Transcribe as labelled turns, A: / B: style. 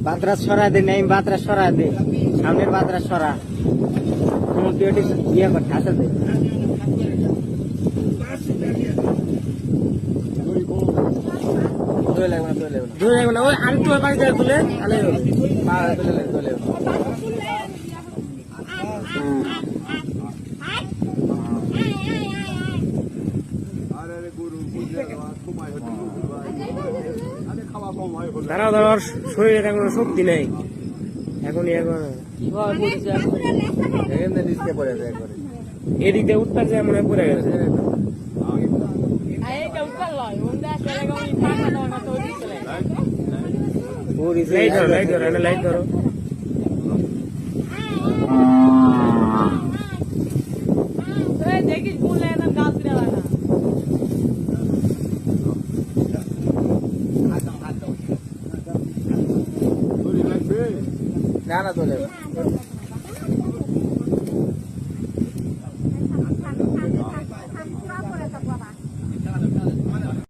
A: বাতরা সরা দে নেই, বাতরা সরা দে, সামনের বাতরা সরা ইয়ে করতে আসা দে। দূরে লাগবে না, ওই আরেকটু পানি দিয়ে তুলে তাহলে তুলে দাঁড়াও দাঁড়াও, শরীরে কোনো শক্তি নেই এখনই। এদিক দিয়ে উত্তর যায় মনে হয় পড়ে গেছে। লাইট ধরো, লাইট ধরো। দেখিস বললে গাছ দেওয়া না। না না চলে